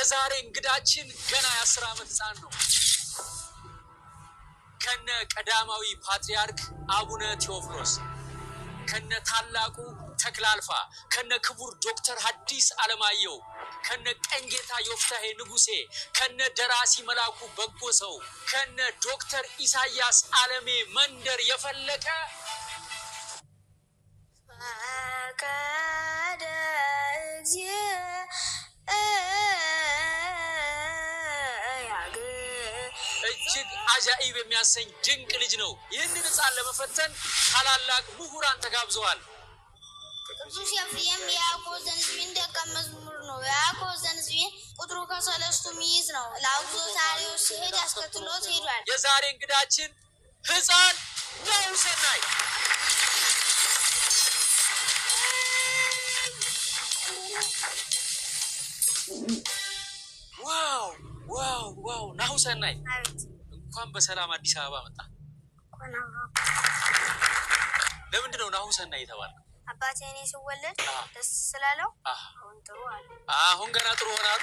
የዛሬ እንግዳችን ገና የ10 ዓመት ህፃን ነው። ከነ ቀዳማዊ ፓትርያርክ አቡነ ቴዎፍሎስ፣ ከነ ታላቁ ተክላልፋ፣ ከነ ክቡር ዶክተር ሐዲስ ዓለማየሁ፣ ከነ ቀኝጌታ ዮፍታሔ ንጉሴ፣ ከነ ደራሲ መላኩ በጎ ሰው፣ ከነ ዶክተር ኢሳያስ አለሜ መንደር የፈለቀ እጅግ አጃኢብ የሚያሰኝ ድንቅ ልጅ ነው። ይህንን ህፃን ለመፈተን ታላላቅ ምሁራን ተጋብዘዋል። ቅዱስ ኤፍሬም የያዕቆብ ዘንስቢን ደቀ መዝሙር ነው። የያዕቆብ ዘንስቢን ቁጥሩ ከ3 ሚይዝ ነው። ለአውግዞታሪዎስ ሲሄድ ያስከትሎት ሄዷል። የዛሬ እንግዳችን ህፃን ናሁሰናይ። ዋው ዋው ዋው! ናሁሰናይ እንኳን በሰላም አዲስ አበባ መጣ። ለምንድን ነው ናሁሰናይ የተባለው? አባቴ እኔ ስወለድ ደስ ስላለው አሁን ጥሩ አለ። አሁን ገና ጥሩ ሆናል።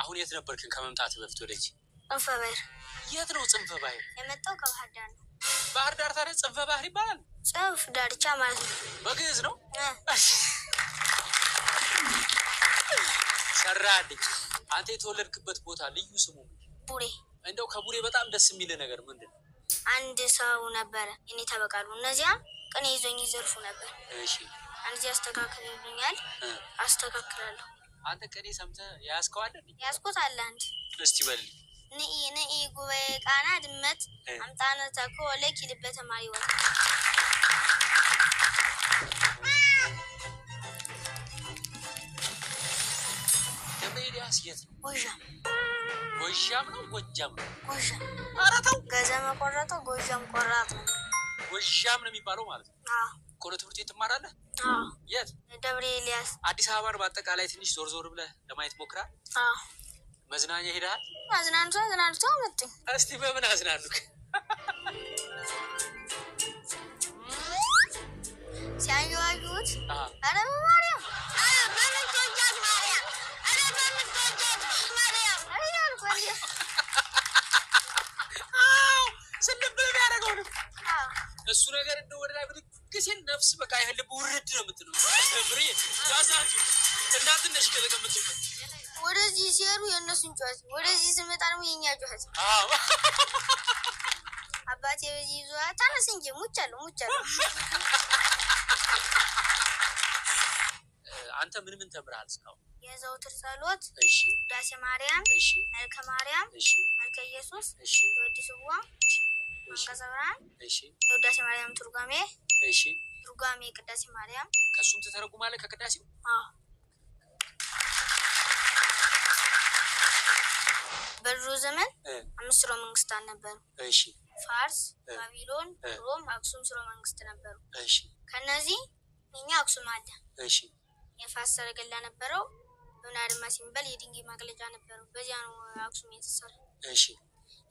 አሁን የት ነበርክን ከመምጣት በፊት ወደዚህ? ጽንፈ ባህር። የት ነው ጽንፈ ባህር? የመጣው ከባህር ዳር ነው። ባህር ዳር ታዲያ ጽንፈ ባህር ይባላል? ጽንፍ ዳርቻ ማለት ነው። በግዕዝ ነው። ሰራልኝ። አንተ የተወለድክበት ቦታ ልዩ ስሙ ቡሬ። እንደው ከቡሬ በጣም ደስ የሚል ነገር ምንድን ነው? አንድ ሰው ነበረ እኔ ተበቃሉ። እነዚያ ቅኔ ይዞኝ ይዘርፉ ነበር። እሺ አንዚ አስተካክል ይሉኛል፣ አስተካክላለሁ። አንተ ቅኔ ሰምተህ ያስከው አለ? ያስቆት አለ አንድ። እስቲ በል ነኢ ጉባኤ ቃና ድመት አምጣነ ተኮ ለኪ ልበ ተማሪ ወጣ። ደሜሊያስ የት ነው? ጎጃም። ጎጃም ነው? ጎጃም ነው? ጎጃም። ኧረ ተው። ገዘመ ቆረጠው ጎጃም ቆራጥ ነው። ጎጃም ነው የሚባለው ማለት ነው። አዎ። ቆሎ ትምህርት ቤት ትማራለህ? አዎ። የት? ደብረ ኤልያስ። አዲስ አበባን በአጠቃላይ ትንሽ ዞር ዞር ብለህ ለማየት ሞክራል? አዎ። መዝናኛ ሄደሃል? አዝናንቶ መጡኝ። እስቲ በምን አዝናኑክ? ሲያዩት ኧረ በማርያም ስንብብ ያደረገውንም እሱ ነገር እንደ ወደ ላይ ብድግ ሲል ነፍስ በቃ ያህል ልብ ውርድ ነው የምትለው። ፍሬ ያሳችሁ እናትነሽ ከተቀምጥበት ወደዚህ ሲሄዱ የእነሱን ጨዋታ፣ ወደዚህ ስመጣ ደግሞ የኛ ጨዋታ። አባቴ በዚህ ይዞ ታነስ እንጂ ሙቻለሁ። አንተ ምን ተምረሃል እስካሁን? የዘውትር ጸሎት፣ እሺ፣ ቅዳሴ ማርያም፣ እሺ፣ መልከ ማርያም፣ እሺ፣ መልከ ኢየሱስ፣ እሺ፣ ወዲህ ስዋ፣ መንቀጸ ብርሃን፣ እሺ፣ ቅዳሴ ማርያም ትርጓሜ፣ እሺ፣ ትርጓሜ ቅዳሴ ማርያም። ከሱም ተተረጉማለህ ከቅዳሴው? አዎ። በድሮ ዘመን 5 ስርወ መንግስታት ነበሩ። እሺ። ፋርስ፣ ባቢሎን፣ ሮም፣ አክሱም ስርወ መንግስት ነበሩ። እሺ። ከነዚህ እኛ አክሱም አለ። እሺ። የፋስ ሰረገላ ነበረው። ዮና አድማስ የሚባል የድንጋይ ማቅለጫ ነበረው። በዚያ ነው አክሱም የተሰራ። እሺ።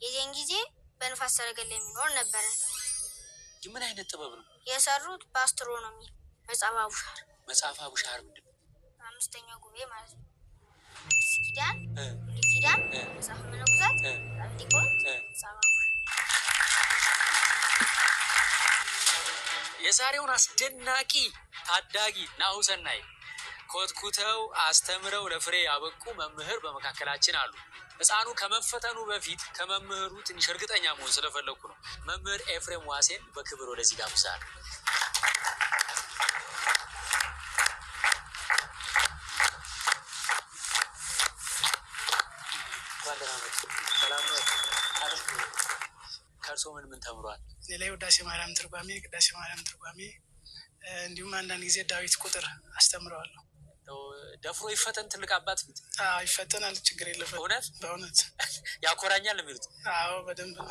የዚያን ጊዜ በንፋስ ሰረገላ የሚኖር ነበረ። ምን አይነት ጥበብ ነው የሰሩት? በአስትሮኖሚ መጽሐፈ አቡሻር። መጽሐፈ አቡሻር ምንድን ነው? 5ኛው ጉባኤ ማለት ነው። ኪዳን፣ ኪዳን፣ መጽሐፈ መነኮሳት፣ ሊቆን፣ መጽሐፈ አቡሻር። የዛሬውን አስደናቂ ታዳጊ ናሁሰናይ ኮትኩተው አስተምረው ለፍሬ ያበቁ መምህር በመካከላችን አሉ። ህፃኑ ከመፈተኑ በፊት ከመምህሩ ትንሽ እርግጠኛ መሆን ስለፈለኩ ነው። መምህር ኤፍሬም ዋሴን በክብር ወደዚህ ጋብዛለሁ። ከእርሶ ምን ተምሯል? ሌላ ውዳሴ ማርያም ትርጓሜ፣ ቅዳሴ ማርያም ትርጓሜ እንዲሁም አንዳንድ ጊዜ ዳዊት ቁጥር አስተምረዋለሁ። ደፍሮ ይፈተን ትልቅ አባት ፊት ይፈተናል፣ ችግር የለበት። እውነት በእውነት ያኮራኛል የሚሉት? አዎ በደንብ ነው።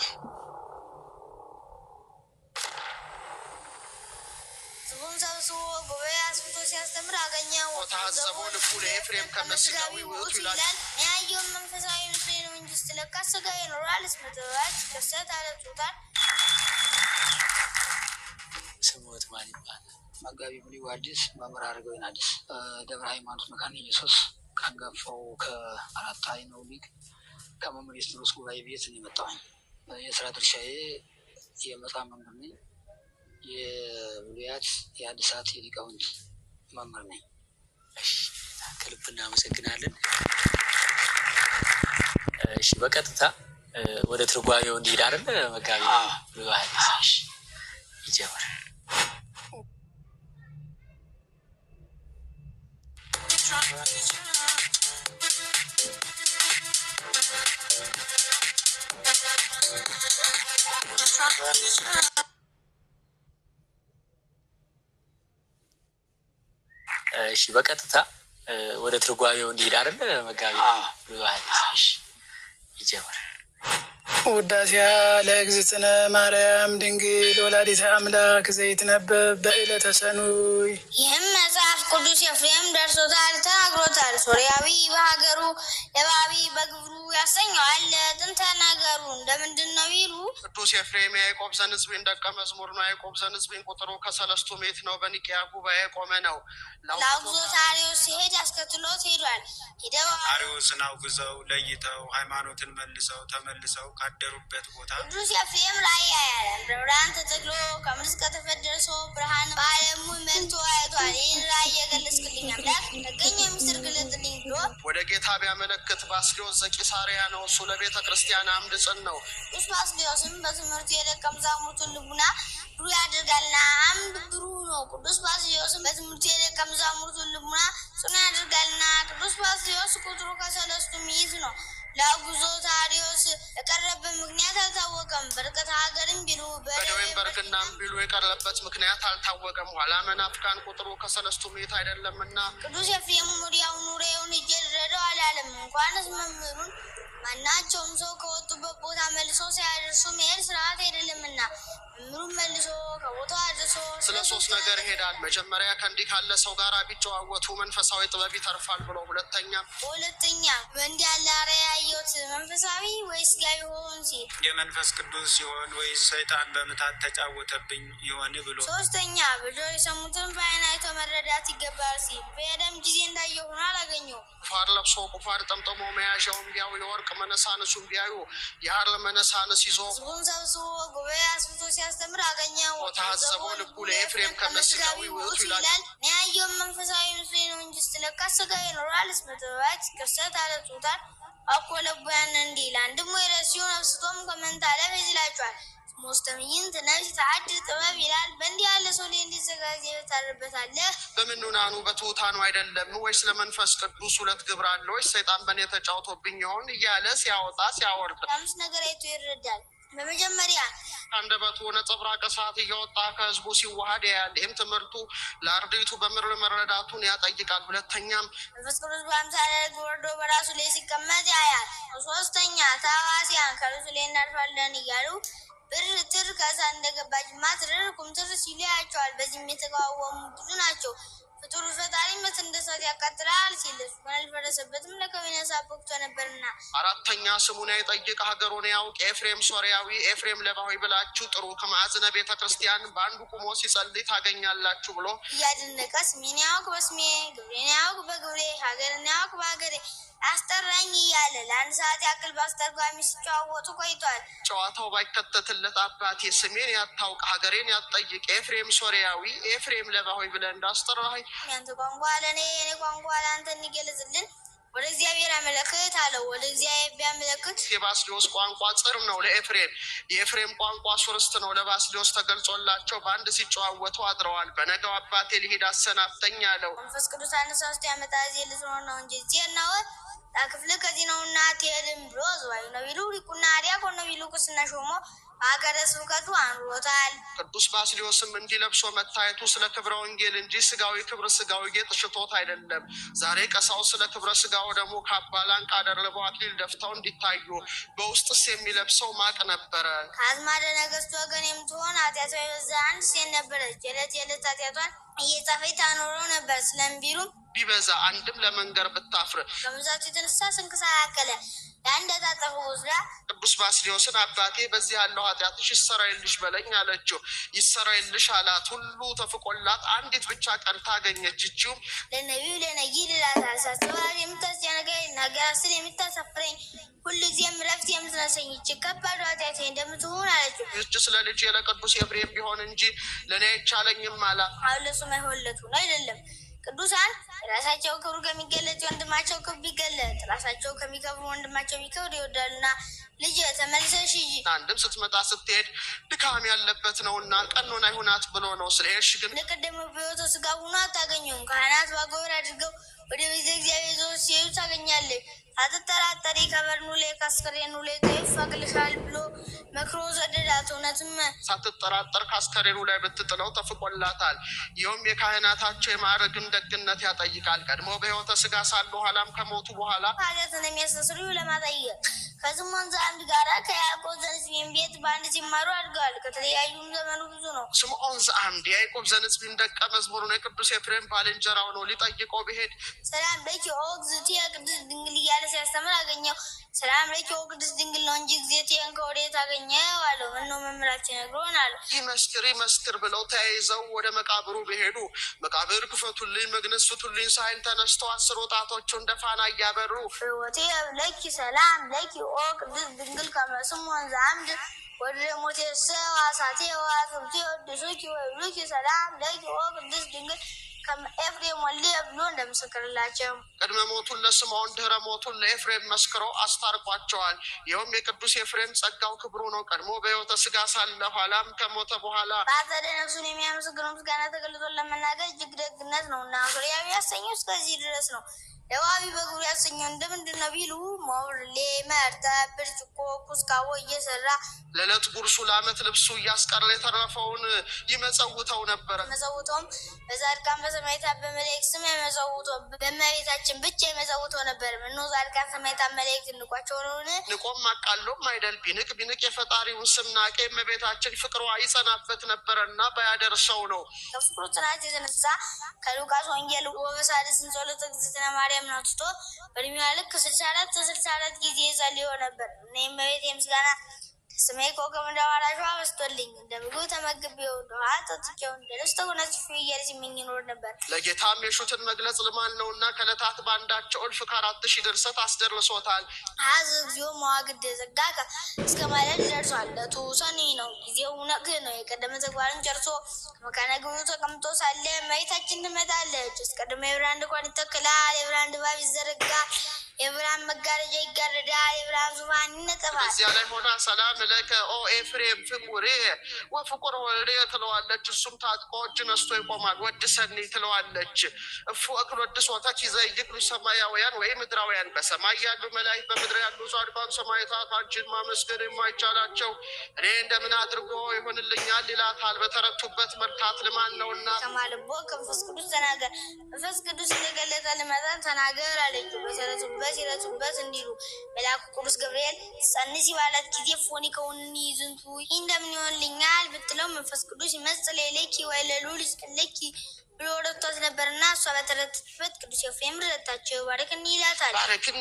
ህዝቡን ሰብስቦ ጉባኤ አስፍቶ ሲያስተምር አገኘው። ታዘቦ ልቡ ለኤፍሬም ከመስጋዊ ውእቱ ይላል። ያየውን መንፈሳዊ ምስሌ ነው እንጂ ስትለካ ስጋ ይኖራል። ስምትባች ደሰት አለቱታል። ስሞት ማን ይባላል? መጋቢ ብሉይ ሐዲስ መምህር አረጋዊ ናዲስ ደብረ ሃይማኖት መካነ ኢየሱስ ከአንጋፋው ከአራት አይነው ሊግ ከመምህር ቴዎድሮስ ጉባኤ ቤት ነው የመጣሁኝ። የስራ ድርሻዬ የመጽሐፍ መምህር ነኝ። የብሉያት የሐዲሳት የሊቃውንት መምህር ነኝ። ከልብ እናመሰግናለን። እሺ በቀጥታ ወደ ትርጓሜው እንሂድ አይደል መጋቢ? እሺ ይጀምር። እሺ በቀጥታ ወደ ትርጓሜው እንሂድ አይደል መጋቢ? እሺ ይጀምር። ውዳሴያ ለእግዝእትነ ማርያም ድንግል ወላዲተ አምላክ ዘይትነበብ በዕለተ ሰኑይ። ይህም መጽሐፍ ቅዱስ ኤፍሬም ደርሶታል፣ ተናግሮታል። ሶርያዊ በሀገሩ ለባቢ በግብሩ ያሰኘዋል። ጥንተ ነገሩ እንደምንድን ነው ይሉ ቅዱስ ኤፍሬም የያዕቆብ ዘንዝቤን ደቀ መዝሙር ነው። ያዕቆብ ዘንዝቤን ቁጥሩ ከ3 ምዕት ነው። በኒቅያ ጉባኤ ቆመ ነው። ለአውግዞት አርዮስ ሲሄድ አስከትሎት ሄዷል። ሄደው አርዮስን አውግዘው ለይተው ሃይማኖትን መልሰው ተመልሰው ካደሩበት ቦታ ቅዱስ ኤፍሬም ራእይ ያያል። ብርሃን ተተክሎ ከምድር እስከ ጠፈር ደርሶ ብርሃን በዓለሙ መልቶ አይቷል። ይህን ራእይ የገለጽክልኝ አምላክ ተገኘ ምስጢር ግለጥልኝ ብሎ ወደ ጌታ ቢያመለክት ባስልዮስ ዘቂሳርያ ነው። እሱ ለቤተ ክርስቲያን አምድ ጽን ነው። ቅዱስ ባስልዮስም በትምህርቱ የደቀ መዛሙርቱን ልቡና ብሩህ ያደርጋልና አምድ ብሩህ ነው። ቅዱስ ባስልዮስም በትምህርቱ የደቀ መዛሙርቱን ልቡና ጽኑ ያደርጋልና ቅዱስ ባስልዮስ ቁጥሩ ከ3 ምዕት ነው። ለአውግዞት አርዮስ የቀረበት ምክንያት አልታወቀም። በርቀት ሀገርም ቢሉ በደዌም በርግናም ቢሉ የቀረበት ምክንያት አልታወቀም። ኋላ መናፍቃን ቁጥሩ ከ3 ምዕት አይደለምና ቅዱስ ኤፍሬም ወዲያውኑ ሬውን እጄ ልረዳው አላለም። እንኳንስ መምህሩን ማናቸውም ሰው ከወጡበት ቦታ መልሶ ሳያደርሱ መሄድ ስርዓት አይደለምና መምህሩን መልሶ ከቦታው አድርሶ ስለ 3 ነገር ይሄዳል። መጀመሪያ ከእንዲህ ካለ ሰው ጋር ቢጨዋወቱ መንፈሳዊ ጥበብ ይተርፋል ብሎ፣ ሁለተኛ በእንዲህ ያለ አርአያ ያየሁት መንፈሳዊ ወይስ ሥጋዊ ሆን ሲል የመንፈስ ቅዱስ ሲሆን ወይስ ሰይጣን በምታት ተጫወተብኝ ይሆን ብሎ፣ ሶስተኛ በጆሮ የሰሙትን በዓይን አይቶ መረዳት ይገባል ሲል በሄደም ጊዜ እንዳየው ሆኖ አላገኘው። ቁፋር ለብሶ ቁፋር ጠምጥሞ መያዣውን ቢያዩ የወርቅ መነሳንሱን ቢያዩ የሐር መነሳንስ ይዞ ሕዝቡን ሰብስቦ ጉባኤ አስፍቶ ሲያስተምር አገኘው። ታዘቦ ልቡ ለኤፍሬም ከመስጋዊ ውእቱ ይላል። ያየውን መንፈሳዊ ምስሌ ነው እንጂ ስትለካስ ሥጋዊ ይኖራል። ስመጥባት ክርሰት አለጡታል አኮ ለቡያን እንዲል አንድም ወይ ረሲውን አብስቶም ከመንታለፍ ይዝላቸዋል። ሞስተምይንት ነፍስ ተዓድር ጥበብ ይላል። በእንዲህ ያለ ሰው ላይ እንዲዘጋጅ ታርበታለህ። በምኑናኑ በትሑታኑ አይደለም ወይስ ለመንፈስ ቅዱስ 2 ግብር አለ ወይስ ሰይጣን በእኔ ተጫውቶብኝ ይሆን እያለ ሲያወጣ ሲያወርድ 5 ነገር አይቶ ይረዳል። በመጀመሪያ አንደበቱ ነጸብራቀ እሳት እያወጣ ከህዝቡ ሲዋሃድ ያያል። ይህም ትምህርቱ ለአርድእቱ በምድር መረዳቱን ያጠይቃል። ሁለተኛም መንፈስ ቅዱስ በአምሳለ ርግብ ወርዶ በራሱ ላይ ሲቀመጥ ያያል። ሶስተኛ ተሐዋስያን ከእርሱ ላይ እናርፋለን እያሉ ብር ትር ከእሳት እንደገባ ጅማት ትር ኩምትር ሲሉ ያያቸዋል። በዚህም የተቃወሙ ብዙ ናቸው። ፍጡር ፈጣሪ እንደ እሳት ያቃጥላል ሲል ባልፈረሰበትም ለከሚነሳ ወቅቶ ነበርና። አራተኛ ስሙን አይጠይቅ ሀገሩን ያውቅ ኤፍሬም ሶርያዊ ኤፍሬም ለባዊ ብላችሁ ጥሩ ከማዕዝነ ቤተ ክርስቲያን በአንዱ ቁሞ ሲጸልይ ታገኛላችሁ ብሎ እያደነቀ ስሜን ያውቅ በስሜ ግብሬን ያውቅ በግብሬ ሀገርን ያውቅ በሀገሬ አስጠራኝ እያለ ለ1 ሰዓት ያክል በአስተርጓሚ ሲጨዋወቱ ቆይቷል። ጨዋታው ባይከተትለት አባቴ ስሜን ያታውቅ ሀገሬን ያጠይቅ ኤፍሬም ሶርያዊ ኤፍሬም ለባሆይ ብለህ እንዳስጠራኸኝ ያንተ ቋንቋ ለእኔ የኔ ቋንቋ ለአንተ እንዲገለጽልን ወደ እግዚአብሔር አመለክት አለው። ወደ እግዚአብሔር ቢያመለክት የባስልዮስ ቋንቋ ጽር ነው ለኤፍሬም፣ የኤፍሬም ቋንቋ ሱርስት ነው ለባስልዮስ ተገልጾላቸው በአንድ ሲጨዋወቱ አድረዋል። በነገው አባቴ ልሂድ አሰናብተኝ አለው። መንፈስ ቅዱስ አነሳስቶ ያመጣ ዚህ ልትኖር ነው እንጂ ዜናወ ክፍል ከዚህ ነውና ትሄድም ብሎ ዝዋዩ ነቢሉ ሊቁና ዲያቆን ነቢሉ ቅስና ሾሞ በሀገረ ስብከቱ አኑሮታል። ቅዱስ ባስልዮስም እንዲለብሶ መታየቱ ስለ ክብረ ወንጌል እንጂ ስጋዊ ክብር ስጋዊ ጌጥ ሽቶት አይደለም። ዛሬ ቀሳው ስለ ክብረ ስጋው ደግሞ ካባ ላንቃ ደርበው አክሊል ደፍተው እንዲታዩ፣ በውስጥስ የሚለብሰው ማቅ ነበረ። ከአዝማደ ነገስት ወገን የምትሆን ኃጢአቷ የበዛ አንድ ሴት ነበረች። የዕለት የዕለት ኃጢአቷን እየጻፈች ታኖረው ነበር። ስለምቢሉም ቢበዛ አንድም ለመንገር ብታፍር ከብዛቱ የተነሳ ስንክሳር አከለ የአንድ ታጠፉ ወስዳ ቅዱስ ባስልዮስን አባቴ በዚህ ያለው ኃጢአትሽ ይሰራይልሽ በለኝ አለችው። ይሰራይልሽ አላት። ሁሉ ተፍቆላት አንዲት ብቻ ቀን ታገኘች። እችው ለነቢዩ ለነጊ ልላታል ሳስተባል የምታስ ስናገር ስለ የምታሳፍረኝ ሁልጊዜም ረፍት የምትነሰኝ እጅግ ከባድ ኃጢአቴ እንደምትሆን አለችው። ይህች ስለ ልጅ ለቅዱስ ኤፍሬም ቢሆን እንጂ ለእኔ አይቻለኝም አለ። አሁን ለሱ ማይሆንለት ሆኖ አይደለም። ቅዱሳን ራሳቸው ክብሩ ከሚገለጥ ወንድማቸው ክብር ቢገለጥ ራሳቸው ከሚከብሩ ወንድማቸው ቢከብር ይወዳሉና ልጅ ተመልሰሽ ሂጂ። አንድም ስትመጣ ስትሄድ ድካም ያለበት ነውና ቀኖና ይሁናት ብሎ ነው። ስለሄድሽ ግን ለቀደመ በሕይወተ ሥጋ ሆኖ አታገኘውም። ካህናት ባጎበር አድርገው ወደ ቤተ እግዚአብሔር ይዘው ሲሄዱ ታገኛለች። ሳትጠራጠሪ ከበርኑ ላይ ከአስከሬኑ ላይ ተይፋቅልሻል ብሎ መክሮ ሰደዳት። እውነትም ሳትጠራጠር ከአስከሬኑ ላይ ብትጥለው ተፍቆላታል። ይኸውም የካህናታቸው የማዕረግን ደግነት ያጠይቃል። ቀድሞ በሕይወተ ሥጋ ሳሉ ኋላም ከሞቱ በኋላ ኃጢአትን የሚያስተስሩ ለማጠየቅ ከስምዖን ዘአምድ ጋራ ከያዕቆብ ዘንስቢን ቤት በአንድ ሲማሩ አድገዋል። ከተለያዩም ዘመኑ ብዙ ነው። ስምዖን ዘአምድ የያዕቆብ ዘንስቢን ደቀ መዝሙሩ ነው። የቅዱስ ኤፍሬም ባልንጀራው ነው። ሊጠይቀው ቢሄድ ሰላም ለኪ ኦ እግዝእትየ ቅድስት ድንግል እያለ ሲያስተምር አገኘው። ሰላም ለኪ ኦ ቅድስት ድንግል ነው እንጂ እግዝእትየን ከወዴት አገኘው አለው። ምነው መምህራችን ነግሮን አለ። ይመስክር ብለው ተያይዘው ወደ መቃብሩ ቢሄዱ መቃብር ክፈቱልኝ፣ መግነዝ ፍቱልኝ ሳይል ተነስተው 10 ወጣቶቹ እንደ ፋና እያበሩ ሕይወቴ ለኪ ሰላም ለኪ ኦ ቅድስት ድንግል ከመ ስምዖን ዘአምድ ወደ ሞቴ ሰዋሳቴ ዋስብቴ ወድሱኪ ወይሉኪ ሰላም ለኪ ኦ ቅድስት ድንግል ኤፍሬም ወልደ ብሎ እንደምስክርላቸው ቅድመ ሞቱን ለስምዖን ድህረ ሞቱን ለኤፍሬም መስክሮ አስታርቋቸዋል። ይኸውም የቅዱስ ኤፍሬም ጸጋው ክብሩ ነው። ቀድሞ በሕይወተ ሥጋ ሳለ ኋላም ከሞተ በኋላ በአጸደ ነፍሱን የሚያመሰግነው ምስጋና ተገልጦ ለመናገር እጅግ ደግነት ነው እና ሶርያዊ ያሰኘው እስከዚህ ድረስ ነው። ለዋቢ በግብሩ ያሰኘው እንደምንድን ነው ቢሉ ሞብርሌ መርጠ ብርጭቆ ኩስካቦ እየሰራ ለዕለት ጉርሱ ለዓመት ልብሱ እያስቀረ የተረፈውን ይመጸውተው ነበረ። መጸውተውም በጻድቃን በሰማዕታት በመላእክት ስም የመጸውተው በእመቤታችን ብቻ የመጸውተው ነበር። ምነው ጻድቃን ሰማዕታት መላእክት ንቋቸው ነውን? ንቆም አቃሎም አይደል። ቢንቅ የፈጣሪውን ስም ናቀ። የእመቤታችን ፍቅሯ ይጸናበት ነበረና ባያደርሰው ነው። ከፍቅሩ ጽናት የተነሳ ከሉቃስ ወንጌል ወበሳድስን ጸሎተ እግዝእትነ ማርያም ናትቶ በእድሜዋ ልክ 64 ጊዜ ጸልዮ ነበር። እኔ እመቤቴ ምስጋና ስሜ ኮከብ እንደ ዋላሿ በስቶልኝ እንደ ምግብ ተመግቤው እንደ ውሃ ጠጥቼው እንደ ልብስ ተጎናጽፌ እያለ ሲመኝ ይኖር ነበር። ለጌታም የሹትን መግለጽ ልማድ ነውና ከዕለታት በአንዳቸው እልፍ ከ4000 ድርሰት አስደርሶታል። ሀዝ እግዚኦ መዋግድ ዘጋከ እስከ ማለት ደርሷል። ለቱ ሰኒ ነው፣ ጊዜው ነግህ ነው። የቀደመ ተግባርን ጨርሶ ከመካነ ግብሩ ተቀምጦ ሳለ እመቤታችን ትመጣለች። አስቀድሞ የብርሃን ድንኳን ይተክላል፣ የብርሃን ድባብ ይዘረጋል፣ የብርሃን መጋረጃ ይጋረዳል፣ የብርሃን ዙፋን ይነጠፋል። እዚያ ላይ ሆና ሰላም ለከ ኦ ኤፍሬም ፍቁሬ ወፍቁር ወልዴ ትለዋለች። እሱም ታጥቆ እጅ ነስቶ ይቆማል። ወድሰኒ ትለዋለች። እፉ እክል ወድሶተኪ ዘይክሉ ሰማያውያን ወይ ምድራውያን፣ በሰማይ ያሉ መላእክት በምድር ያሉ ጻድቃን ሰማዕታት አንቺን ማመስገን የማይቻላቸው እኔ እንደምን አድርጎ ይሆንልኛል ይላታል። በተረቱበት መርታት ልማን ነውና ከማልቦ ከመንፈስ ቅዱስ ተናገር፣ መንፈስ ቅዱስ እንደገለጠ ልመጣን ተናገር አለችው። በሲረቱበት እንዲሉ መልአኩ ቅዱስ ገብርኤል ጸንሲ ባላት ጊዜ ፎኒ ከውኒ ዝንቱ እንደምን ይሆንልኛል ብትለው መንፈስ ቅዱስ ይመጽእ ለኪ ወይ ለልዑል ይስጥልኪ ብሎ ረድቷት ነበርና እሷ በተረተችበት ቅዱስ ኤፍሬም ረታቸው። ባረክኒ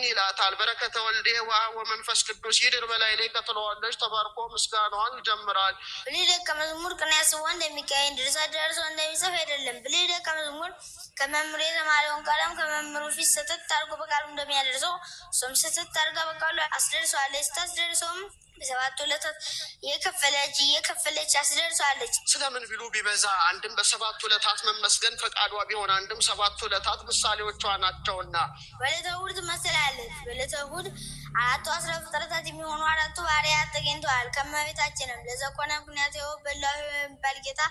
ይላታል። በረከተ ወልዴ ወመንፈስ ቅዱስ ይድር በላይ ላይ ቀጥለዋለች። ተባርኮ ምስጋናዋን ይጀምራል። ብልህ ደቀ መዝሙር ቅኔ አስቦ እንደሚካሄድ ድርሰት ደርሶ እንደሚጽፍ አይደለም። ብልህ ደቀ መዝሙር ከመምህሩ የተማረውን ቃልም ከመምህሩ ፊት ስተት አድርጎ በቃሉ እንደሚያደርሰው እሱም ስተት አድርጋ በቃሉ አስደርሰዋለች። ስታስደርሰውም በሰባት ዕለታት እየከፈለች አስደርሰዋለች። ስለምን ቢሉ ቢበዛ አንድም በሰባት ዕለታት መመስገን ፈቃዷ ቢሆን አንድም 7 ዕለታት ምሳሌዎቿ ናቸውና በዕለተ እሑድ ትመስላለች። በዕለተ እሑድ 4 አስረ ፍጥረታት የሚሆኑ 4 ባህርያት ተገኝተዋል። ከእመቤታችንም ለዘኮነ ምክንያት በላሁ የሚባል ጌታ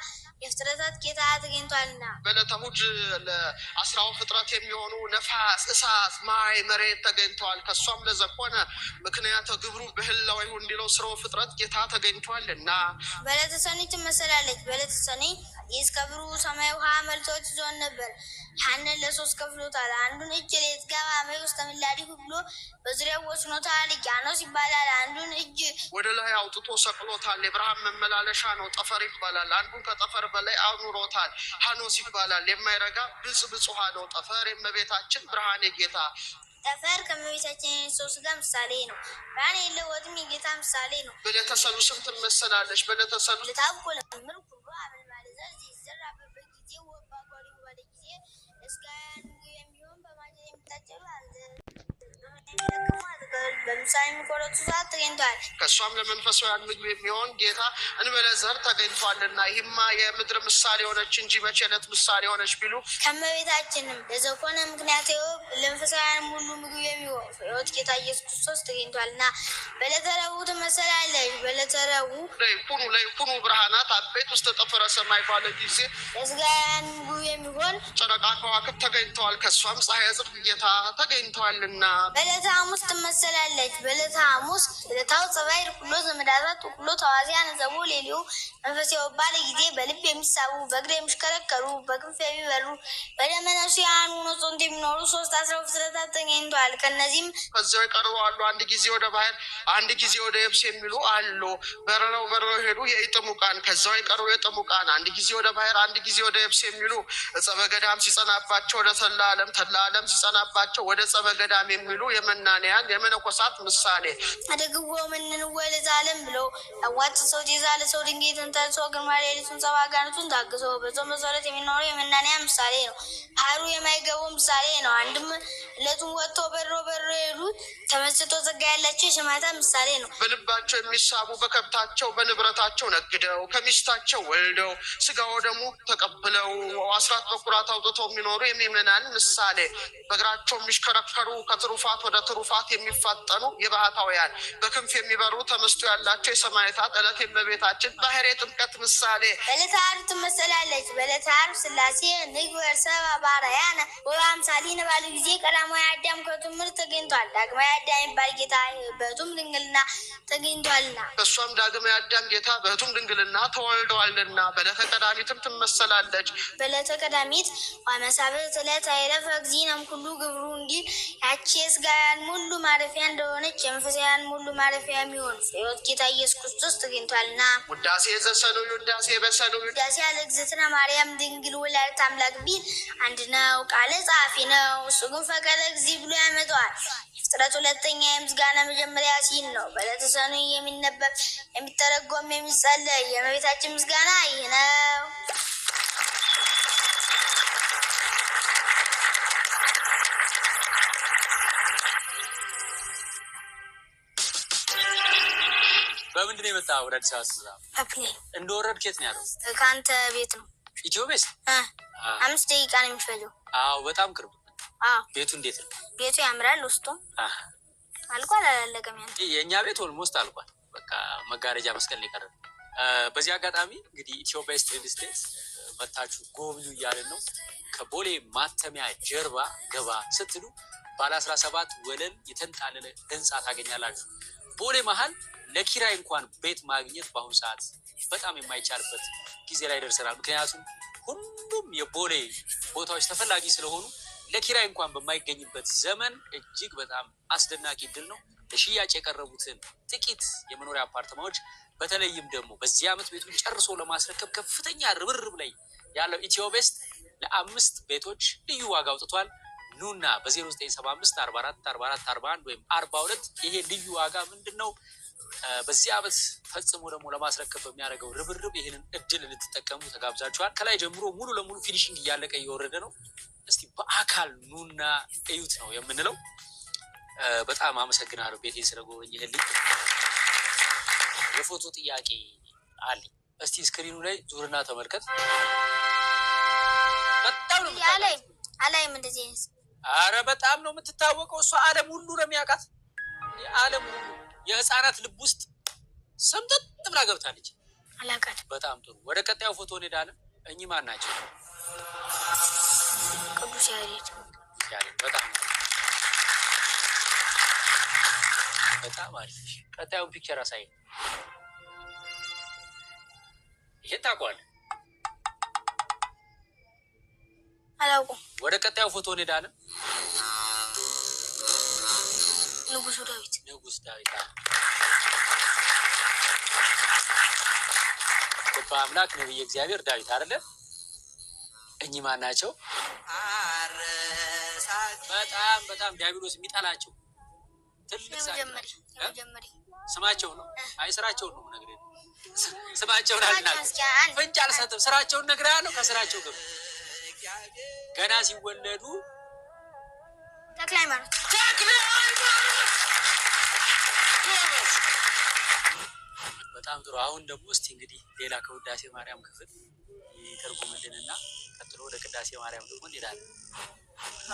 የፍጥረታት ጌታ ተገኝቷልና በዕለተ እሑድ ለ10 ፍጥረት የሚሆኑ ነፋስ፣ እሳት፣ ማይ፣ መሬት ተገኝተዋል። ከሷም ለዘኮነ ምክንያት ግብሩ በህላው ይሁን እንዲለው ስራው ፍጥረት ጌታ ተገኝቷልና በዕለተ ሰኒ ትመስላለች። በዕለተ ሰኒ የስከብሩ ሰማይ ውሃ መልቶት ይዞን ነበር። ያንን ለ3 ከፍሎታል። አንዱን እጅ ለዝጋባ ማይ ውስጥ ተምላዲ ብሎ በዙሪያው ወስኖታል። ጃኖስ ይባላል። አንዱን እጅ ወደ ላይ አውጥቶ ሰቅሎታል። የብርሃን መመላለሻ ነው፣ ጠፈር ይባላል። አንዱን ከጠፈር በላይ አኑሮታል። ሐኖስ ይባላል። የማይረጋ ብጽ ውሃ ነው። ጠፈር የእመቤታችን ብርሃን የጌታ ጠፈር ከእመቤታችን የሰው ስጋ ምሳሌ ነው። ብርሃን የለወጥም የጌታ ምሳሌ ነው። በዕለተ ሰሉስም ትመሰላለች። በዕለተ ሰሉስ ልታውቁ ለምር ሁሉ አመል ማለት ይዘራበት ጊዜ ወባጓሪ ባለ ጊዜ እስካያን የሚሆን በማለት የሚታጨሉ ውሳኔ የሚቆረጡ ሰዓት ተገኝቷል። ከእሷም ለመንፈሳውያን ምግብ የሚሆን ጌታ እንበለ ዘር ተገኝቷልና ይህማ የምድር ምሳሌ ሆነች እንጂ መቼ ዕለት ምሳሌ ሆነች ቢሉ ከእመቤታችንም ለዘኮነ ምክንያት ለመንፈሳውያን ሁሉ ምግብ የሚሆን ሕይወት ጌታ ኢየሱስ ክርስቶስ ተገኝቷልና በዕለተ ረቡዕ ትመሰላለች። በዕለተ ረቡዕ ለይኩኑ ብርሃናት አበይት ውስጥ ጠፈረ ሰማይ ባለ ጊዜ ለሥጋውያን ምግብ የሚሆን ጨረቃ ከዋክብት ተገኝተዋል። ከእሷም ፀሐይ ጽድቅ ጌታ ተገኝተዋልና በዕለተ ሐሙስ ትመሰላለች። በዕለተ ሐሙስ ዕለታው ጸባይ ኩሎ ዘመዳታት ኩሎ ተዋዚያን ዘቦ ሌሊዮ መንፈስ የወባለ ጊዜ በልብ የሚሳቡ በእግር የሚሽከረከሩ በክንፍ የሚበሩ በደመነፍስ ያኑ ኖጾንት የሚኖሩ 3 ፍጥረታት ተገኝተዋል። ከነዚህም ከዚያው የቀሩ አሉ። አንድ ጊዜ ወደ ባህር አንድ ጊዜ ወደ የብስ የሚሉ አሉ። በረረው ሄዱ የኢጥሙቃን ከዛው የቀሩ የጥሙቃን አንድ ጊዜ ወደ ባህር አንድ ጊዜ ወደ የብስ የሚሉ ጸበ ገዳም ሲጸናባቸው ወደ ተላ ዓለም ሲጸናባቸው ወደ ጸበ ገዳም የሚሉ የመናንያን የመነኮሳት ምሳሌ አደግዎ ምንን ወለዝ ዓለም ብሎ አዋጥ ሰው የዛለ ሰው ድንጌትን ተልሶ ግርማ ሌሊቱን ጸባ ጋኑቱን ታግሶ በጾም መሰረት የሚኖሩ የመናንያን ምሳሌ ነው። ባህሩ የማይገቡ ምሳሌ ነው። አንድም ዕለቱን ወጥቶ በሮ የሄዱት ተመስጦ ጸጋ ያላቸው የሰማዕታት ምሳሌ ነው። በልባቸው የሚሳቡ በከብታቸው በንብረታቸው ነግደው ከሚስታቸው ወልደው ስጋው ደግሞ ተቀብለው አስራት በኩራት አውጥተው የሚኖሩ የምእመናን ምሳሌ በእግራቸው የሚሽከረከሩ ከትሩፋት ወደ ትሩፋት የሚፋጠኑ የባህታውያን በክንፍ የሚበሩ ተመስጦ ያላቸው የሰማዕታት ዕለት የእመቤታችን ባህሬ ጥምቀት ምሳሌ በዕለተ ዓርብ ትመሰላለች። በዕለተ ዓርብ ሥላሴ ንግበር ሰብአ በአርአያነ ወበአምሳሊነ ባሉ ጊዜ ቀዳማዊ አዳም ከትምህርት ተገኝቷል። ዳግማዊ አዳም የሚባል ጌታ በሕቱም ድንግልና ተገኝቷልና እሷም ዳግማዊ አዳም ጌታ በሕቱም ድንግልና ተወልደዋልና በዕለተ ቀዳሚትም ትመሰላለች። በዕለተ ቀዳሚት ወመሳብዕት ዕለት አይረፈ እግዚእነ ኩሉ ግብሩ እንዲል ያቺ የሥጋውያን ሙሉ ማረፊያ እንደሆነች የመንፈሳውያን ሙሉ ማረፊያ የሚሆን ሕይወት ጌታ ኢየሱስ ክርስቶስ ተገኝቷልና ውዳሴ ዘሰኑይ ውዳሴ በሰኑይ ውዳሴ ያለ እግዝእትነ ማርያም ድንግል ወላዲተ አምላክ ቢል አንድ ነው። ቃለ ጸሐፊ ነው። እሱ ግን ፈቀደ እግዚእ ብሎ ያመጣዋል። ፍጥረት ሁለተኛ የምስጋና መጀመሪያ ሲል ነው። በዕለተ ሰኑይ የሚነበብ የሚተረጎም የሚጸለይ የእመቤታችን ምስጋና ይህ ነው። በምንድን ነው የመጣው? ወደ አዲስ አበባ በፕሌን እንደወረድክ የት ነው ያለው? ከአንተ ቤት ነው። ኢትዮቤስ 5 ደቂቃ ነው የሚፈጀው። አዎ በጣም ቅርብ። ቤቱ እንዴት ነው? ቤቱ ያምራል። ውስጡ አልቋል አላለቀም? ያንተ የእኛ ቤት ኦልሞስት አልቋል። በቃ መጋረጃ መስቀል የቀረ። በዚህ አጋጣሚ እንግዲህ ኢትዮቤስ ሪል ስቴት መታችሁ ጎብኙ እያልን ነው። ከቦሌ ማተሚያ ጀርባ ገባ ስትሉ ባለ 17 ወለል የተንጣለለ ህንፃ ታገኛላችሁ። ቦሌ መሀል ለኪራይ እንኳን ቤት ማግኘት በአሁኑ ሰዓት በጣም የማይቻልበት ጊዜ ላይ ደርሰናል። ምክንያቱም ሁሉም የቦሌ ቦታዎች ተፈላጊ ስለሆኑ ለኪራይ እንኳን በማይገኝበት ዘመን እጅግ በጣም አስደናቂ እድል ነው። ለሽያጭ የቀረቡትን ጥቂት የመኖሪያ አፓርትማዎች በተለይም ደግሞ በዚህ ዓመት ቤቱን ጨርሶ ለማስረከብ ከፍተኛ ርብርብ ላይ ያለው ኢትዮቤስት ለ5 ቤቶች ልዩ ዋጋ አውጥቷል። ኑና በ0975 44 44 41 ወይም 42 ይሄ ልዩ ዋጋ ምንድን ነው? በዚህ ዓመት ፈጽሞ ደግሞ ለማስረከብ በሚያደርገው ርብርብ ይህንን እድል ልትጠቀሙ ተጋብዛችኋል። ከላይ ጀምሮ ሙሉ ለሙሉ ፊኒሽንግ እያለቀ እየወረደ ነው። እስቲ በአካል ኑና እዩት ነው የምንለው። በጣም አመሰግናለሁ ቤቴን ስለጎበኘህልኝ። የፎቶ ጥያቄ አለኝ። እስቲ ስክሪኑ ላይ ዙርና ተመልከት። በጣም ነው አላይም እንደዚህ አይነት። አረ በጣም ነው የምትታወቀው እሷ። ዓለም ሁሉ ነው የሚያውቃት። ዓለም ሁሉ የህፃናት ልብ ውስጥ ሰምጠጥ ብላ ገብታለች። አላውቃትም። በጣም ጥሩ። ወደ ቀጣዩ ፎቶ እንሄዳለን። እኚህ ማን ናቸው? ቅዱስ ያሬድ። በጣም አሪፍ። ቀጣዩን ፒክቸር አሳይ። ይሄ ታውቀዋለህ? አላውቅም። ወደ ቀጣዩ ፎቶ እንሄዳለን። ንጉስ ዳዊት። በአምላክ ነብይ እግዚአብሔር ዳዊት አይደለ? እኚህ ማን ናቸው? በጣም ዲያብሎስ የሚጠላቸው ትልቅ ስማቸው ነው። አይ ስራቸውን ነው ነገር ስማቸውን አልናገርም። ፍንጭ አልሰጥም። ስራቸውን ነግሬሃለሁ። ከስራቸው ግን ገና ሲወለዱ ተክለ ሃይማኖት ጥሩ። አሁን ደግሞ እስቲ እንግዲህ ሌላ ከውዳሴ ማርያም ክፍል ይተርጉምልንና ቀጥሎ ወደ ቅዳሴ ማርያም ደግሞ እንሄዳለን።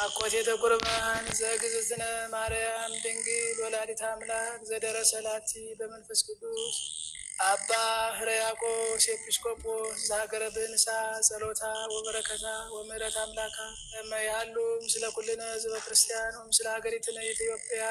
አኮቴተ ቁርባን ዘእግዝእትነ ማርያም ድንግል ወላዲተ አምላክ ዘደረሰላቲ በመንፈስ ቅዱስ አባ ሕርያቆስ ኤጲስቆጶስ ዘሀገረ ብንሳ ጸሎታ ወበረከታ ወምሕረት አምላካ እመያሉ ምስለ ኩልነ ህዝበ ክርስቲያን ወምስለ ሀገሪትነ ኢትዮጵያ።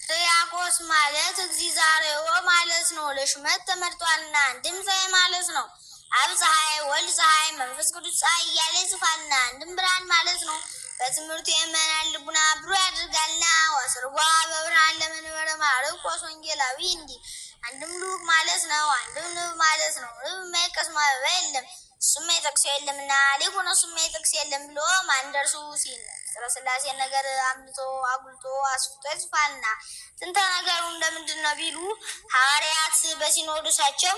ሕርያቆስ ማለት እግዚአብሔር ማለት ነው። ለሹመት ተመርጧልና አንድም ፀሐይ ማለት ነው። አብ ፀሐይ፣ ወልድ ፀሐይ፣ መንፈስ ቅዱስ ፀሐይ እያለ ይጽፋልና አንድም ብርሃን ማለት ነው። በትምህርቱ የመናን ልቡና ብሩህ ያደርጋልና ወስርጓ በብርሃን ለመንበረ ማርቆስ ወንጌላዊ እንዲህ አንድም ልዑክ ማለት ነው። አንድም ንብ ማለት ነው። ንብ የማይቀስም አበባ የለም እሱም የጠቅሶ የለምና ሊቁን እሱም የጠቅስ የለም ብሎ ማን ደርሱ ሲል ስለ ሥላሴ ነገር አምልቶ አጉልቶ አስፍቶ ይጽፋልና ጥንተ ነገሩ እንደምንድን ነው ቢሉ ሐዋርያት በሲኖዶሳቸው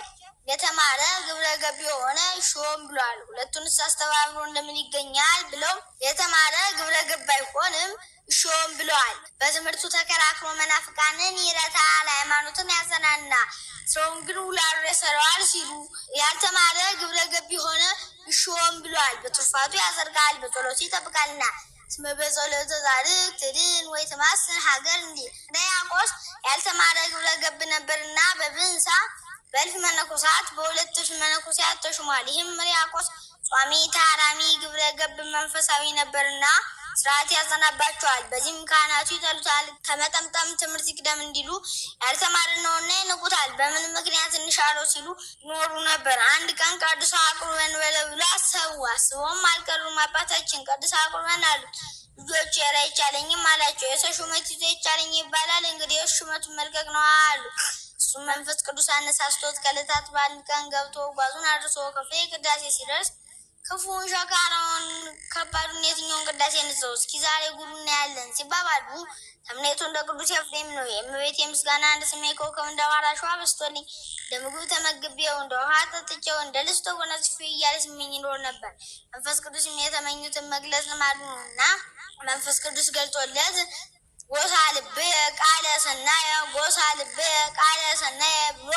የተማረ ግብረ ገብ የሆነ ሾም ብሏል። ሁለቱንስ አስተባብሮ እንደምን ይገኛል ብለው የተማረ ግብረ ገብ አይሆንም ሾም ብለዋል። በትምህርቱ ተከራክሮ መናፍቃንን ይረታል፣ ሃይማኖትን ያጸናና ሰውን ግን ውላሉ ያሰረዋል ሲሉ ያልተማረ ግብረ ገብ የሆነ ሾም ብለዋል። በትሩፋቱ ያጸድቃል፣ በጸሎቱ ይጠብቃልና ስመ በጸሎተ ጻድቅ ትድን ወይ ትማስን ሀገር እንዲህ ሕርያቆስ ያልተማረ ግብረ ገብ ነበርና በብንሳ በእልፍ መነኮሳት በሁለት እልፍ መነኮሳት ተሹሟል። ይህም ሕርያቆስ ጿሚ ታራሚ ግብረ ገብ መንፈሳዊ ነበርና ስርዓት ያጸናባቸዋል። በዚህም ካህናቱ ይጠሉታል። ከመጠምጠም ትምህርት ይቅደም እንዲሉ ያልተማረ ነውና ይንቁታል። በምን ምክንያት እንሻለው ሲሉ ኖሩ ነበር። አንድ ቀን ቀድሶ አቁርበን በለ ብሎ አስበውም አልቀሩም። አባታችን ቀድሶ አቁርበን አሉት። ልጆች ኧረ አይቻለኝም አላቸው። የሰው ሹመት ይዞ ይቻለኝ ይባላል እንግዲህ ሹመቱን መልቀቅ ነው አሉ። እሱም መንፈስ ቅዱስ አነሳስቶት ከዕለታት በአንድ ቀን ገብቶ ጓዙን አድርሶ ከፍሬ ቅዳሴ ሲደርስ ክፉን ሸካራውን ከባዱን የትኛውን ቅዳሴ ንጸው እስኪ ዛሬ ጉዱ እናያለን ሲባባሉ ተምኔቱ እንደ ቅዱስ ኤፍሬም ነው። የእመቤቴ ምስጋና እንደ ሰማይ ኮከብ እንደ ባሕር አሸዋ በዝቶልኝ እንደ ምግብ ተመግቤው እንደ ውሃ ጠጥቼው እንደ ልብስ ተጎናጽፌ እያለ ሲመኝ ይኖር ነበር። መንፈስ ቅዱስ የተመኙትን መግለጽ ልማዱ ነው እና መንፈስ ቅዱስ ገልጦለት ጎሳ ልቤ ቃለ ሰናየ ጎሳ ልቤ ቃለ ሰናየ ብሎ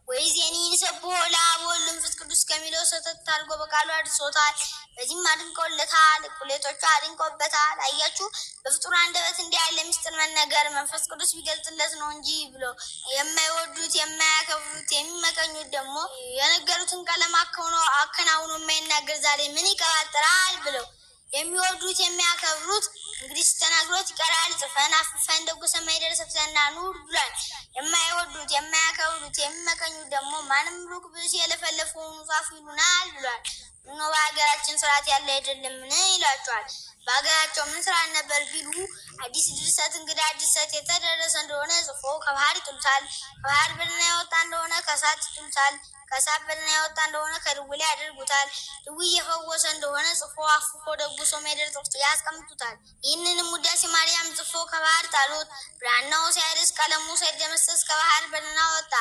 ወይዜኒን ሰብሖ ለአብ ወወልድ ወመንፈስ ቅዱስ ከሚለው ሰተት አድርጎ በቃሉ አድርሶታል። በዚህም አድንቀውለታል፣ እኩሌቶቹ አድንቀውበታል። አያችሁ በፍጡር አንደበት እንዲህ ያለ ምስጢር መነገር መንፈስ ቅዱስ ቢገልጥለት ነው እንጂ ብሎ የማይወዱት የማያከብሩት የሚመቀኙት ደግሞ የነገሩትን ቀለም አከናውኖ የማይናገር ዛሬ ምን ይቀባጥራል ብለው የሚወዱት የሚያከብሩት እንግዲህ ስተናግሮት ይቀራል። ጽፈን አፍፈን ደጉ ሰማይ ደረሰብሰና ኑር ብሏል። የማይወዱት የማያከብሩት የሚመቀኙት ደግሞ ማንም ሩቅ ብስ የለፈለፈውን ጻፉ ይሉናል ብሏል። እኖ በሀገራችን ስርዓት ያለ አይደለምን ይላቸዋል። በሀገራቸው ምን ስርዓት ነበር ቢሉ አዲስ ድርሰት እንግዳ ድርሰት የተደረሰ እንደሆነ ጽፎ ከባህር ይጥሉታል። ከባህር በደህና የወጣ እንደሆነ ከእሳት ይጥሉታል። ከእሳት በደህና የወጣ እንደሆነ ከድዊ ላይ ያደርጉታል። ድዊ የፈወሰ እንደሆነ ጽፎ አፍፎ ደጉሶ ሜደር ጽፎ ያስቀምጡታል። ይህንንም ውዳሴ ማርያም ጽፎ ከባህር ጣሉት። ብራናው ሲያርስ ቀለሙ ሳይደመሰስ ከባህር በደህና ወጣ።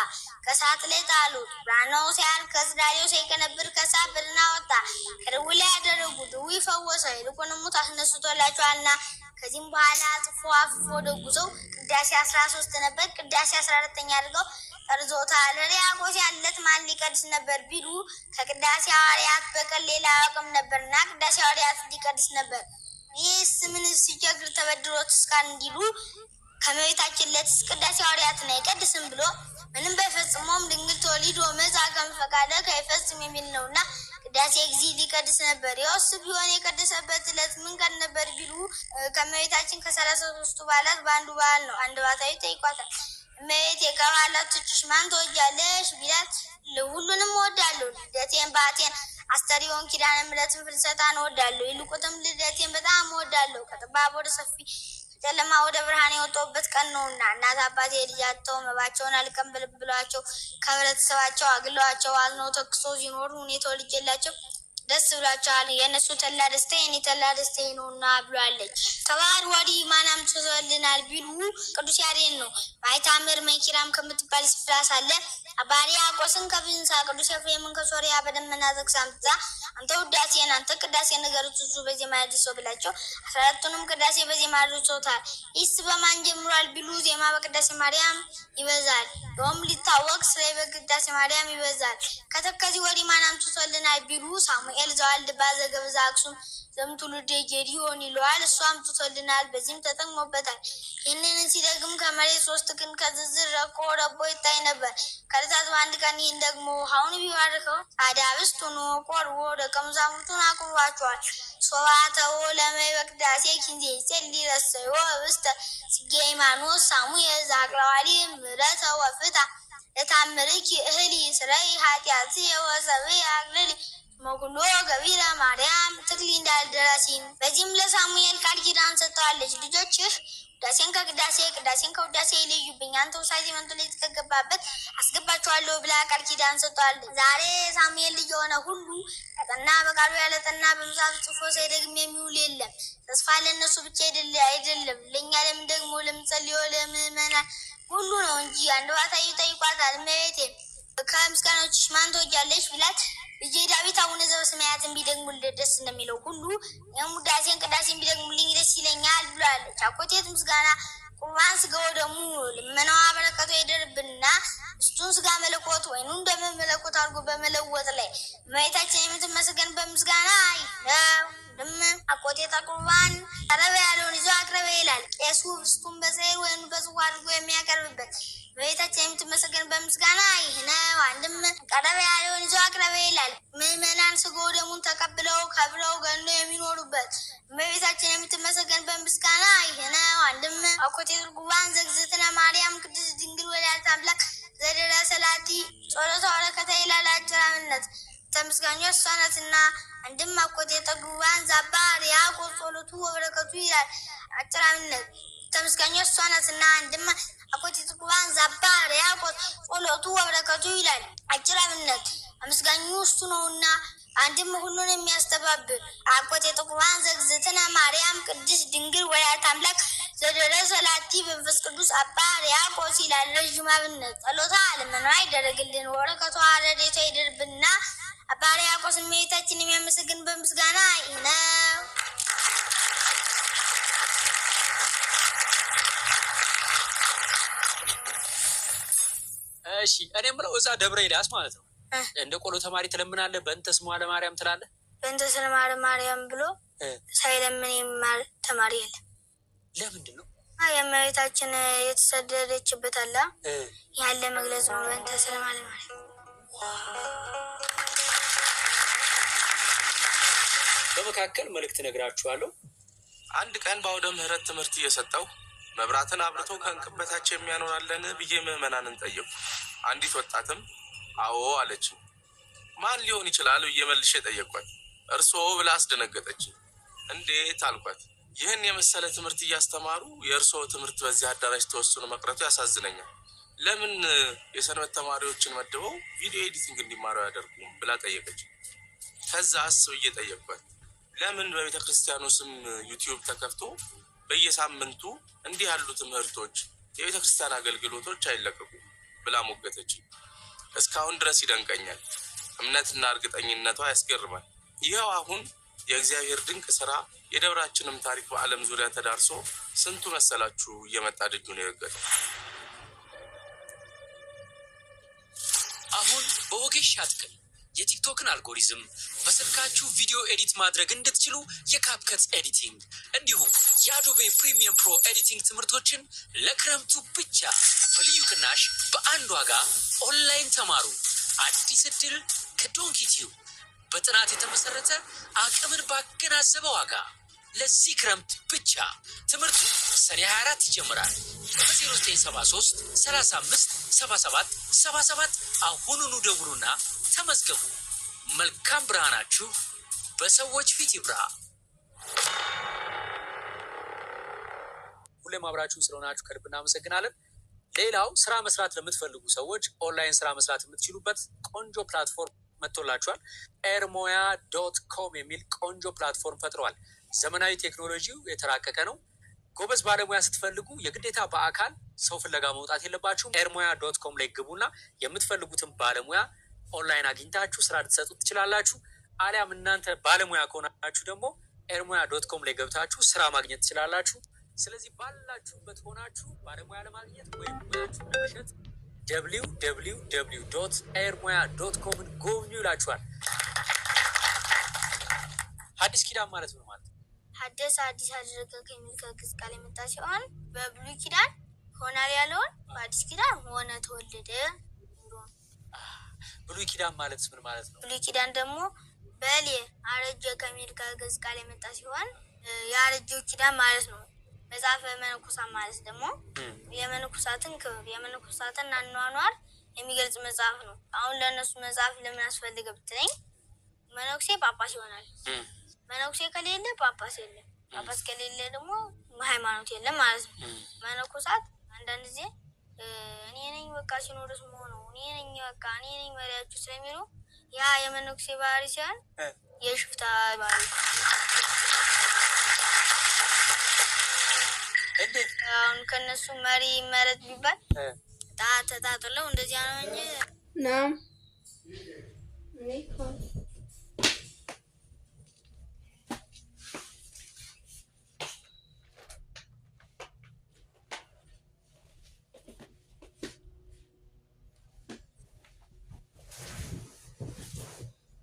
ከእሳት ላይ ጣሉት። ብራናው ሲያር ከጽዳሌው ሳይቀነብር ከእሳት በደህና ወጣ። ከድዊ ላይ ያደረጉ ድዊ ፈወሰ። ይልቁንም ሙት አስነስቶላቸዋልና ከዚህም በኋላ ጽፎ አፍፎ ደጉሰው ቅዳሴ 13 ነበር። ቅዳሴ 14ኛ አድርገው ቀርጾታል። ሕርያቆስ ያለት ማን ሊቀድስ ነበር ቢሉ ከቅዳሴ ሐዋርያት በቀር ሌላ አያውቅም ነበርና ቅዳሴ ሐዋርያት ሊቀድስ ነበር። ይህስ ምን ሲቸግር ተበድሮት እስካን እንዲሉ ከመቤታችን ለትስ ቅዳሴ ሐዋርያትን አይቀድስም ብሎ ምንም ባይፈጽመውም ድንግል ተወሊዶ መጻ ከመፈቃደ ከይፈጽም የሚል ነውና ቅዳሴ እግዚእ ሊቀድስ ነበር። ያውስ ቢሆን የቀደሰበት ዕለት ምን ቀን ነበር ቢሉ ከመቤታችን ከ33ቱ በዓላት በአንዱ በዓል ነው። አንድ ባታዊ ጠይቋታል። እመቤቴ ከበዓላቶችሽ ማን ትወጃለሽ ቢላት ሁሉንም እወዳለሁ፣ ልደቴን፣ በዓቴን፣ አስተርዮን፣ ኪዳነ ምሕረትን፣ ፍልሰታን እወዳለሁ። ይልቁንም ልደቴን በጣም እወዳለሁ። ከጠባብ ወደ ሰፊ ከጨለማ ወደ ብርሃን የወጣሁበት ቀን ነውና እናት አባቴ ልጃቸው መባቸውን አልቀበል ብሏቸው ከህብረተሰባቸው አግለዋቸው አዝነው ተክሶ ሲኖሩ እኔ ተወልጄላቸው ደስ ብሏቸዋል። የእነሱ ተላ ደስታ የኔ ተላ ደስታ ነውና ብሏለች። ከባህር ወዲህ ማን አምጥቶልናል ቢሉ ቅዱስ ያሬድ ነው። ማይታምር መኪራም ከምትባል ስፍራ ሳለ አባ ሕርያቆስን ከብንሳ ቅዱስ ኤፍሬምን ከሶርያ በደመና ጠቅሳ አምጥታ አንተ ውዳሴን አንተ ቅዳሴ ነገሩት እሱ በዜማ ያድርሰው ብላቸው 14ቱንም ቅዳሴ በዜማ አድርሰውታል። ይህስ በማን ጀምሯል ቢሉ ዜማ በቅዳሴ ማርያም ይበዛል። ዮም ሊታወቅ ስለ በቅዳሴ ማርያም ይበዛል። ከተከዚህ ወዲህ ማን አምጥቶልናል ቢሉ ሳሙኤል ዘዋልድባ ዘገብዛ አክሱም ዘምትውልደ ጌዴዎን ይለዋል። እሱ አምጥቶልናል። በዚህም ተጠቅሞበታል። ይህንን ሲደግም ከመሬት 3 ቀን ከዝርዝር ረቆ ረቦ ይታይ ነበር። ከዕለታት በአንድ ቀን ይህን ደግሞ ውሃውን ቢባርከው አዳብስት ሆኖ ቆርቦ ደቀ መዛሙርቱን አቁርቧቸዋል። ሶባተው ለመይ በቅዳሴ ኪንዜ ጸሊ ረሰዮ ህብስተ ጽጌ ሃይማኖት ሳሙኤል ዘአቅረዋሊ ምሕረተ ወፍታ ለታምርኪ እህሊ ስረይ ኃጢአት የወሰብእ አግልል መጉሎ ገቢረ ማርያም ትክሊ እንዳልደራሲን። በዚህም ለሳሙኤል ቃል ኪዳን ሰጥተዋለች። ልጆችህ ውዳሴን ከቅዳሴ ቅዳሴን ከውዳሴ ይለዩብኝ፣ አንተ ውሳሴ መንቶ ላይ የተገባበት አስገባቸዋለሁ ብላ ቃል ኪዳን ሰጥተዋለች። ዛሬ ሳሙኤል ልጅ የሆነ ሁሉ ያጠና በቃሉ ያለጠና በመጽሐፍ ጽፎ ሳይደግም የሚውል የለም። ተስፋ ለእነሱ ብቻ አይደለም ለእኛ ለምን ደግሞ ለምጸልዮ ለምእመናን ሁሉ ነው እንጂ። አንድ ባታ ይጠይቋታል። እመቤቴ ከምስጋናዎችሽ ማን ትወጃለሽ ብላት ልጄ ዳዊት አቡነ ዘበሰማያትን ቢደግሙልህ ደስ እንደሚለው ሁሉ የሙዳሴን ቅዳሴን ቢደግሙልኝ ደስ ይለኛል ብላለች። አኮቴት ምስጋና ቁርባን ስጋው ደግሞ ልመናዋ በረከቱ ይደርብንና እሱን ስጋ መለኮት ወይኑን ደም መለኮት አድርጎ በመለወጥ ላይ እመቤታችን የምትመሰገን በምስጋና ነው። አኮቴታ ቁርባን ቀረበ ያለውን ይዞ አቅረበ ይላል። ቄሱ ህብስቱን በሰይር ወይኑ በጽዋ አድርጎ የሚያቀርብበት እመቤታችን የምትመሰገን በምስጋና ይህ ነው። አንድም ቀረበ ያለውን ይዞ አቅረበ ይላል። ምዕመናን ስጋው ደሙን ተቀብለው ከብረው ገኖ የሚኖሩበት እመቤታችን የምትመሰገን በምስጋና ይህ ነው። አንድም አኮቴት ቁርባን ዘግዝእትነ ማርያም ቅድስት ድንግል ወላዲተ አምላክ ዘደረሰ ላቲ ጸሎተ በረከተ ይላል። አጭራምነት ተመስጋኟ እሷ ናትና። አንድም አኮቴተ ቁርባን ዘአባ ሕርያቆስ ጸሎቱ ወበረከቱ ይላል። አጭራምነት ተመስጋኟ እሷ ናትና። አንድም አኮቴተ ቁርባን ዘአባ ሕርያቆስ ጸሎቱ ወበረከቱ ይላል። አጭራምነት አመስጋኙ እሱ ነውና። አንድም ሁሉን የሚያስተባብር አኮቴተ ቁርባን ዘግዝእትነ ማርያም ቅድስት ድንግል ወላዲተ አምላክ ዘደረሰ ላቲ በመንፈስ ቅዱስ አባ ሕርያቆስ ይላል። ረዥም አብነት ጸሎታ ልመናዋ ይደረግልን፣ ወበረከቷ ረድኤቷ ይደርብንና አባ ሕርያቆስ እመቤታችን የሚያመሰግን በምስጋና ነው። እሺ እኔ የምለው እዛ ደብረ ኤልያስ ማለት ነው እንደ ቆሎ ተማሪ ትለምናለህ? በእንተ ስሟ ለማርያም ትላለህ? በእንተ ስለ ማርያም ብሎ ሳይለምን የሚማር ተማሪ የለም። ለምንድን ነው? የእመቤታችን የተሰደደችበት አለ ያለ መግለጽ ነው። በእንተ ስለ ማርያም በመካከል መልእክት ነግራችኋለሁ። አንድ ቀን በአውደ ምሕረት ትምህርት እየሰጠው መብራትን አብርቶ ከእንቅበታቸው የሚያኖራለን ብዬ ምዕመናንን ጠየቁ። አንዲት ወጣትም አዎ አለችኝ። ማን ሊሆን ይችላል ብዬ መልሼ ጠየቅኳት። እርስዎ ብላ አስደነገጠች። እንዴት አልኳት። ይህን የመሰለ ትምህርት እያስተማሩ የእርስዎ ትምህርት በዚህ አዳራሽ ተወስኖ መቅረቱ ያሳዝነኛል። ለምን የሰንበት ተማሪዎችን መድበው ቪዲዮ ኤዲቲንግ እንዲማሩ ያደርጉም ብላ ጠየቀች። ከዛ አስብ እየጠየቅኳት ለምን በቤተ ክርስቲያኑ ስም ዩቲዩብ ተከፍቶ በየሳምንቱ እንዲህ ያሉ ትምህርቶች የቤተ ክርስቲያን አገልግሎቶች አይለቀቁ ብላ ሞገተች። እስካሁን ድረስ ይደንቀኛል። እምነትና እርግጠኝነቷ ያስገርማል። ይኸው አሁን የእግዚአብሔር ድንቅ ስራ የደብራችንም ታሪክ በዓለም ዙሪያ ተዳርሶ ስንቱ መሰላችሁ እየመጣ ደጁን የረገጠው። አሁን በወጌሻ ጥቅም የቲክቶክን አልጎሪዝም በስልካችሁ ቪዲዮ ኤዲት ማድረግ እንድትችሉ የካፕከት ኤዲቲንግ እንዲሁም የአዶቤ ፕሪሚየም ፕሮ ኤዲቲንግ ትምህርቶችን ለክረምቱ ብቻ በልዩ ቅናሽ በአንድ ዋጋ ኦንላይን ተማሩ። አዲስ እድል ከዶንኪቲዩብ በጥናት የተመሰረተ አቅምን ባገናዘበ ዋጋ ለዚህ ክረምት ብቻ። ትምህርቱ ሰኔ 24 ይጀምራል። በ0973 35 77 77 አሁኑኑ ደውሉና ተመዝገቡ። መልካም ብርሃናችሁ በሰዎች ፊት ይብራ። ሁሌም አብራችሁን ስለሆናችሁ ከልብ እናመሰግናለን። ሌላው ስራ መስራት ለምትፈልጉ ሰዎች ኦንላይን ስራ መስራት የምትችሉበት ቆንጆ ፕላትፎርም መጥቶላችኋል። ኤርሞያ.com የሚል ቆንጆ ፕላትፎርም ፈጥረዋል። ዘመናዊ ቴክኖሎጂው የተራቀቀ ነው። ጎበዝ ባለሙያ ስትፈልጉ የግዴታ በአካል ሰው ፍለጋ መውጣት የለባችሁም። ኤርሞያ.com ላይ ግቡና የምትፈልጉትን ባለሙያ ኦንላይን አግኝታችሁ ስራ ልትሰጡ ትችላላችሁ። አሊያም እናንተ ባለሙያ ከሆናችሁ ደግሞ ኤርሞያ.com ላይ ገብታችሁ ስራ ማግኘት ትችላላችሁ። ስለዚህ ባላችሁበት ሆናችሁ ባለሙያ ለማግኘት ወይም ሙያችሁን ለመሸጥ www.airmoya.com ጎብኙ ይላችኋል። ሐዲስ ኪዳን ማለት ነው ማለት ሐዲስ አዲስ አደረገ ከሚል ከግዕዝ ቃል የመጣ ሲሆን በብሉይ ኪዳን ሆናል ያለውን በአዲስ ኪዳን ሆነ ተወለደ። ብሉይ ኪዳን ማለት ምን ማለት ነው? ብሉይ ኪዳን ደግሞ በሌ አረጀ ከሚል ከግዕዝ ቃል የመጣ ሲሆን ያረጀው ኪዳን ማለት ነው። መጽሐፈ መነኮሳት ማለት ደግሞ የመነኮሳትን ክብር የመነኮሳትን አኗኗር የሚገልጽ መጽሐፍ ነው። አሁን ለእነሱ መጽሐፍ ለምን አስፈልገ ብትለኝ መነኩሴ ጳጳስ ይሆናል። መነኩሴ ከሌለ ጳጳስ የለም። ጳጳስ ከሌለ ደግሞ ሃይማኖት የለም ማለት ነው። መነኮሳት አንዳንድ ጊዜ እኔ ነኝ በቃ ሲኖዶስ መሆኑ እኔ ነኝ በቃ እኔ ነኝ መሪያችሁ ስለሚሉ ያ የመነኩሴ ባህሪ ሲሆን የሽፍታ ባህሪ እንዴት አሁን ከነሱ መሪ መረጥ ቢባል ተጣጥለው እንደዚህ ነው እንጂ